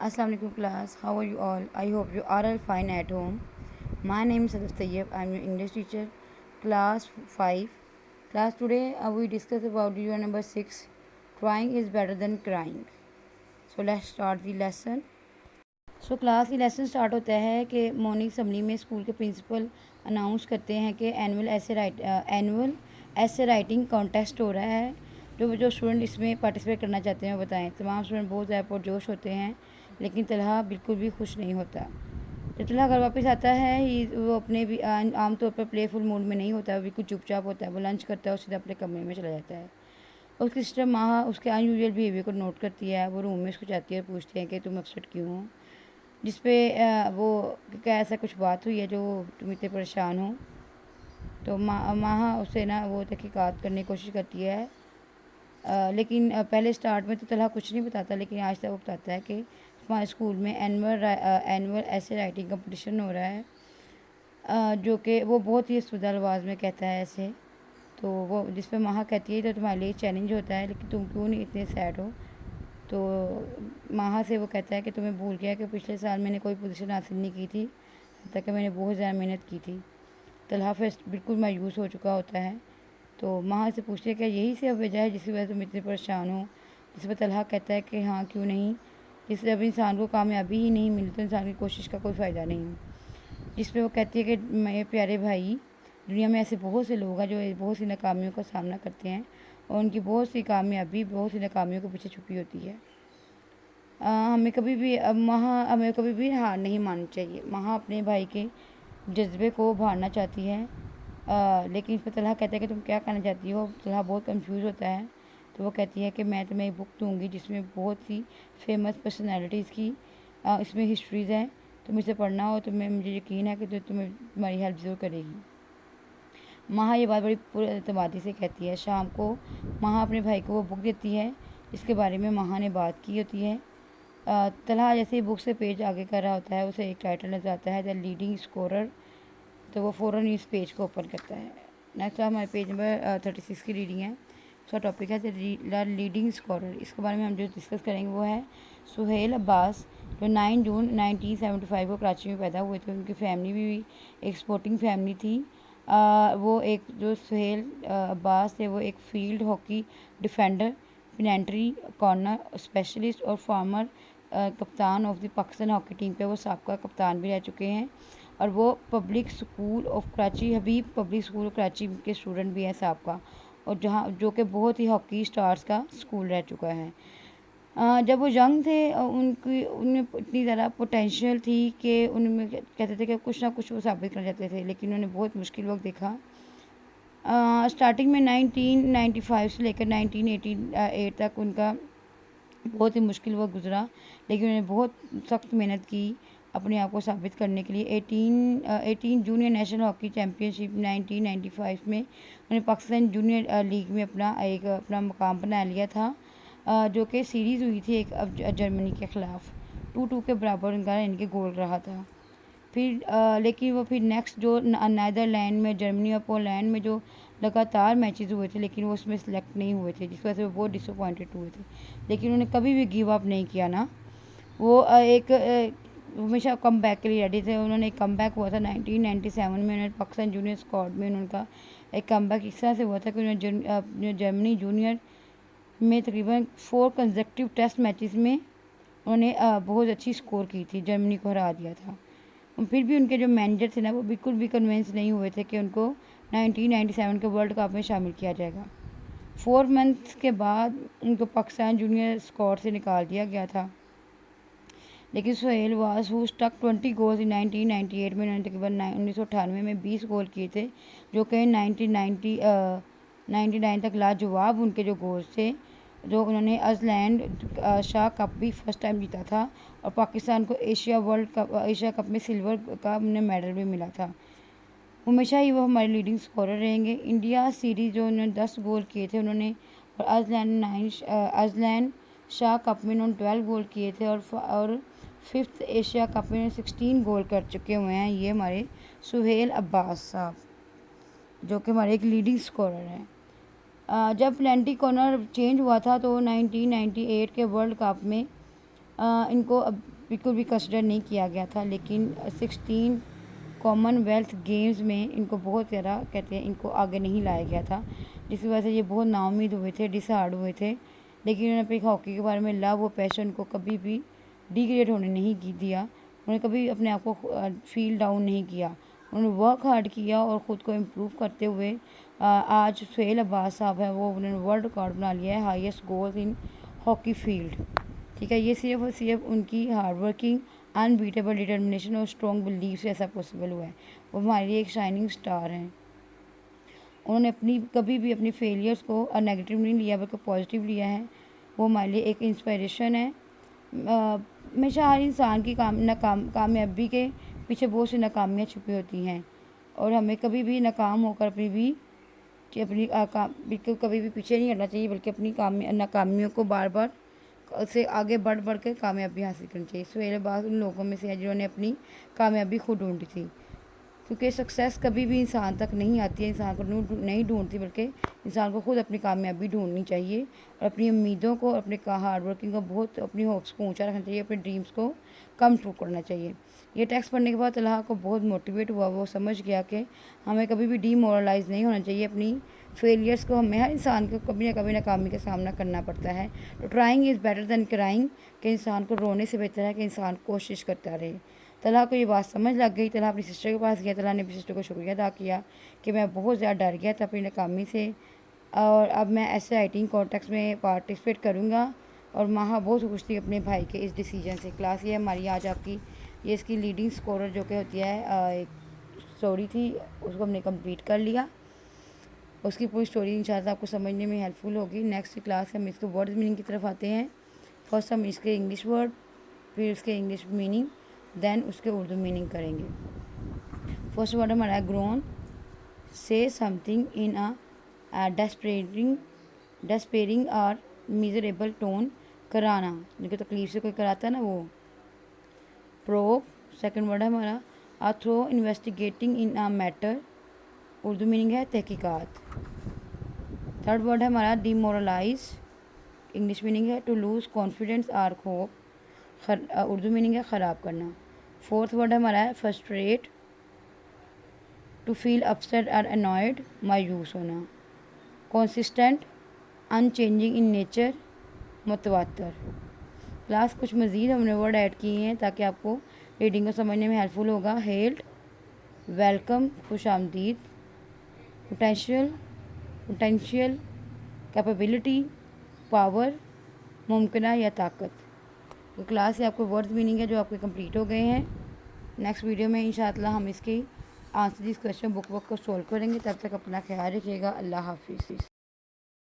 Assalamu alaikum class. How are you all? I hope you are all fine at home. My name is Sadaf Tayyib. I am your English teacher, class 5. Class today we discuss about unit number 6. Trying is better than crying. So let's start the lesson. So class की lesson start होता है कि morning assembly में school के principal announce करते हैं कि annual ऐसे राइटिंग कॉन्टेस्ट हो रहा है। जो स्टूडेंट इसमें पार्टिसिपेट करना चाहते हैं वो बताएं। तमाम स्टूडेंट बहुत ज़्यादा पुरजोश होते हैं, लेकिन तलहा बिल्कुल भी खुश नहीं होता। जब तलहा घर वापस आता है वो अपने भी आमतौर पर प्लेफुल मूड में नहीं होता, वो बिल्कुल चुपचाप होता है। वो लंच करता है और सीधा अपने कमरे में चला जाता है। उसकी सिस्टर माहा उसके अनयूजुअल बिहेवियर को नोट करती है। वो रूम में उसको जाती है और पूछती है कि तुम अपसेट क्यों हो, जिस पे वो क्या ऐसा कुछ बात हुई है जो तुम इतने परेशान हो। तो माहा उससे ना वो तहकीकात करने की कोशिश करती है। लेकिन पहले स्टार्ट में तो तलहा कुछ नहीं बताता, लेकिन आज तक वो बताता है कि हमारे स्कूल में एनुअल ऐसे राइटिंग कंपटीशन हो रहा है, जो कि वो बहुत ही सुधा आवाज़ में कहता है ऐसे। तो वो जिस पे माहा कहती है तो तुम्हारे लिए चैलेंज होता है, लेकिन तुम क्यों नहीं इतने सैड हो। तो माहा से वो कहता है कि तुम्हें भूल गया कि पिछले साल मैंने कोई पोजीशन हासिल नहीं की थी, ताकि मैंने बहुत ज़्यादा मेहनत की थी। तलहा फिर बिल्कुल मायूस हो चुका होता है। तो माहा से पूछती है क्या यही से वजह है जिसकी वजह से तुम इतने परेशान हो। जिस पर तलहा कहता है कि हाँ क्यों नहीं, जिससे जब इंसान को कामयाबी ही नहीं मिली तो इंसान की कोशिश का कोई फ़ायदा नहीं है। जिस पे वो कहती है कि मेरे प्यारे भाई, दुनिया में ऐसे बहुत से लोग हैं जो बहुत सी नाकामियों का सामना करते हैं, और उनकी बहुत सी कामयाबी बहुत सी नाकामियों के पीछे छुपी होती है। हमें कभी भी हार नहीं माननी चाहिए। माहा अपने भाई के जज्बे को उभारना चाहती है, लेकिन इस पर तलहा कहता है कि तुम क्या कहना चाहती हो। तलहा बहुत कंफ्यूज होता है। तो वो कहती है कि मैं तुम्हें एक बुक दूँगी जिसमें बहुत सी फेमस पर्सनैलिटीज़ की इसमें हिस्ट्रीज़ हैं। तुम इसे पढ़ना हो तो मुझे यकीन है कि तुम्हें तुम्हारी हेल्प ज़रूर करेगी। माहा ये बात बड़ी पुरएतमादी से कहती है। शाम को माहा अपने भाई को वो बुक देती है जिसके बारे में माहा ने बात की होती है। तलहा जैसे ही बुक से पेज आगे कर रहा होता है, उसे एक टाइटल नज़र आता है, द लीडिंग स्कोरर। तो वो फ़ौरन इस पेज को ओपन करता है। नेक्स्ट हमारे पेज नंबर 36 की रीडिंग है। उसका टॉपिक है द लीडिंग स्कोरर। इसके बारे में हम जो डिस्कस करेंगे वो है सुहेल अब्बास, जो 9 जून 1975 को कराची में पैदा हुए थे। उनकी फैमिली भी एक स्पोर्टिंग फैमिली थी। वो एक जो सुहेल अब्बास थे वो एक field hockey defender, penalty corner specialist और फॉर्मर कप्तान of the Pakistan hockey team पे वो साबका कप्तान भी रह चुके हैं। और वो public school of Karachi, Habib public school Karachi के स्टूडेंट भी हैं साबका, और जहाँ जो कि बहुत ही हॉकी स्टार्स का स्कूल रह चुका है। जब वो यंग थे उनमें इतनी ज़्यादा पोटेंशियल थी कि उनमें कहते थे कि कुछ ना कुछ वो साबित करना चाहते थे, लेकिन उन्होंने बहुत मुश्किल वक्त देखा। स्टार्टिंग में 1995 से लेकर 1988 तक उनका बहुत ही मुश्किल वक्त गुजरा, लेकिन उन्होंने बहुत सख्त मेहनत की अपने आप को साबित करने के लिए। 18 जूनियर नेशनल हॉकी चैम्पियनशिप 1995 में उन्हें पाकिस्तान जूनियर लीग में अपना मुकाम बना लिया था, जो कि सीरीज़ हुई थी एक जर्मनी के ख़िलाफ़। 2-2 के बराबर उनका इनके गोल रहा था। फिर लेकिन वो फिर नेक्स्ट जो नीदरलैंड में, जर्मनी और पोलैंड में जो लगातार मैचेस हुए थे, लेकिन वो उसमें सेलेक्ट नहीं हुए थे, जिस वजह से वो बहुत डिसअपॉइंटेड हुए थे। लेकिन उन्होंने कभी भी गिव अप नहीं किया ना। वो हमेशा कम बैक के लिए रेडी थे। उन्होंने एक कम बैक हुआ था 1997 में, उन्होंने पाकिस्तान जूनियर स्क्वाड में उनका एक कम बैक इस तरह से हुआ था कि उन्होंने जर्मनी जूनियर में तकरीबन 4 कंसेक्यूटिव टेस्ट मैचेस में उन्होंने बहुत अच्छी स्कोर की थी, जर्मनी को हरा दिया था। फिर भी उनके जो मैनेजर थे ना वो बिल्कुल भी कन्विंस नहीं हुए थे कि उनको 1997 के वर्ल्ड कप में शामिल किया जाएगा। 4 मंथ्स के बाद उनको पाकिस्तान जूनियर स्क्वाड से निकाल दिया गया था। लेकिन सोहेल वास हु स्टक 20 गोल्स इन 1998 में, उन्होंने तकरीबन 1998 में 20 गोल किए थे, जो कि 1999 तक लाजवाब उनके जो गोल्स थे। जो उन्होंने अजलैंड शाह कप भी फर्स्ट टाइम जीता था, और पाकिस्तान को एशिया कप में सिल्वर का उन्हें मेडल भी मिला था। हमेशा ही वो हमारे लीडिंग स्कोरर रहेंगे। इंडिया सीरीज़ जो उन्होंने 10 गोल किए थे उन्होंने, और अजलैंड शाह कप में उन्होंने 12 गोल किए थे, और 5th एशिया कप में 16 गोल कर चुके हुए हैं ये हमारे सुहेल अब्बास साहब, जो कि हमारे एक लीडिंग स्कोरर हैं। जब पेनल्टी कॉर्नर चेंज हुआ था तो 1998 के वर्ल्ड कप में ان کو اب بالکل بھی کنسیڈر نہیں کیا گیا تھا، لیکن 16 کامن ویلتھ گیمز میں ان کو بہت زیادہ کہتے ہیں ان کو آگے نہیں لایا گیا تھا، جس کی وجہ سے یہ بہت نا امید ہوئے تھے، ڈس ہارڈ ہوئے تھے، لیکن انہوں نے اپنے ہاکی کے بارے میں لو و پیشن کو کبھی بھی ڈیگریڈ ہونے نہیں دیا، انہوں نے کبھی اپنے آپ کو فیل ڈاؤن نہیں کیا، انہوں نے ورک ہارڈ کیا اور خود کو امپروو کرتے ہوئے آج سہیل عباس صاحب ہیں وہ انہوں نے ورلڈ ریکارڈ بنا لیا ہے ہائیسٹ گولز ان ہاکی فیلڈ، ٹھیک ہے۔ یہ صرف اور صرف ان کی ہارڈ ورکنگ، انبیٹیبل ڈٹرمنیشن اور اسٹرانگ بلیف سے ایسا پاسبل ہوا ہے، وہ ہمارے لیے ایک شائننگ اسٹار ہیں۔ انہوں نے کبھی بھی اپنی فیلیئرس کو نیگیٹو نہیں لیا بلکہ پازیٹیو لیا ہے، وہ ہمارے لیے ایک انسپائریشن ہے۔ ہمیشہ ہر انسان کی کامیابی کے پیچھے بہت سی ناکامیاں چھپی ہوتی ہیں، اور ہمیں کبھی بھی ناکام ہو کر اپنی بالکل کبھی بھی پیچھے نہیں ہٹنا چاہیے، بلکہ اپنی ناکامیوں کو بار بار سے آگے بڑھ کے کامیابی حاصل کرنی چاہیے۔ سہیل عباس ان لوگوں میں سے ہے جنہوں نے اپنی کامیابی خود ڈھونڈی تھی، کیونکہ سکسیس کبھی بھی انسان تک نہیں آتی ہے، انسان کو نہیں ڈھونڈتی، بلکہ انسان کو خود اپنی کامیابی ڈھونڈنی چاہیے، اور اپنی امیدوں کو، اپنے ہارڈ ورکنگ کو بہت، اپنی ہوپس کو اونچا رکھنا چاہیے، اپنے ڈریمس کو کم ٹرو کرنا چاہیے۔ یہ ٹیکسٹ پڑھنے کے بعد طلحہ کو بہت موٹیویٹ ہوا، وہ سمجھ گیا کہ ہمیں کبھی بھی ڈی مورلائز نہیں ہونا چاہیے، اپنی فیلیئرس کو، ہمیں ہر انسان کو کبھی نہ کبھی ناکامی کا سامنا کرنا پڑتا ہے، تو trying is better than crying, کہ انسان کو رونے سے بہتر ہے کہ انسان کوشش کرتا رہے۔ طلحہ کو یہ بات سمجھ لگ گئی، طلحہ اپنی سسٹر کے پاس گیا، طلحہ نے اپنی سسٹر کو شکریہ ادا کیا کہ میں بہت زیادہ ڈر گیا تھا اپنی ناکامی سے، اور اب میں ایسے رائٹنگ کانٹیکس میں پارٹیسپیٹ کروں گا، اور ماہا بہت خوش تھی اپنے بھائی کے اس ڈیسیجن سے۔ کلاس یہ ہماری آج آپ کی یہ اس کی لیڈنگ اسکورر جو کہ ہوتی ہے ایک اسٹوری تھی، اس کو ہم نے کمپلیٹ کر لیا، اس کی پوری اسٹوری انشاءاللہ آپ کو سمجھنے میں ہیلپ فل ہوگی۔ نیکسٹ کلاس ہم اس کے ورڈ میننگ کی طرف آتے ہیں۔ فرسٹ ہم اس کے انگلش ورڈ، پھر اس کے انگلش میننگ، دین اس کے اردو میننگ کریں گے۔ فرسٹ ورڈ ہمارا ہے گرون، سے سم تھنگ ان ڈسپیرنگ اور میزریبل ٹون، کرانا، جو کہ تکلیف سے کوئی کراتا ہے نا وہ۔ پروب، سیکنڈ ورڈ ہے ہمارا through investigating in matter, Urdu meaning ہے تحقیقات۔ تھرڈ ورڈ ہے ہمارا ڈی مورلائز، انگلش میننگ ہے ٹو لوز کانفیڈینس اور ہوپ، اردو میننگ ہے خراب کرنا۔ فورتھ ورڈ ہمارا ہے فرسٹریٹ، ٹو فیل اپسیٹ اور انوائڈ، مایوس ہونا۔ Consistent, in changing in nature, متواتر۔ کلاس کچھ مزید ہم نے ورڈ ایڈ کیے ہیں تاکہ آپ کو ریڈنگ کو سمجھنے میں ہیلپ فل ہوگا۔ ہیلڈ، ویلکم، خوش آمدید۔ پوٹینشیل، کیپیبلٹی، پاور، ممکنہ یا طاقت۔ تو کلاس سے آپ کو ورڈ میننگ ہے جو آپ کے کمپلیٹ ہو گئے ہیں۔ نیکسٹ ویڈیو میں انشاءاللہ ہم اس کی آنسر دس کویسچن بک کو سولو کریں گے، تب تک اپنا خیال رکھیے گا۔ اللہ حافظ۔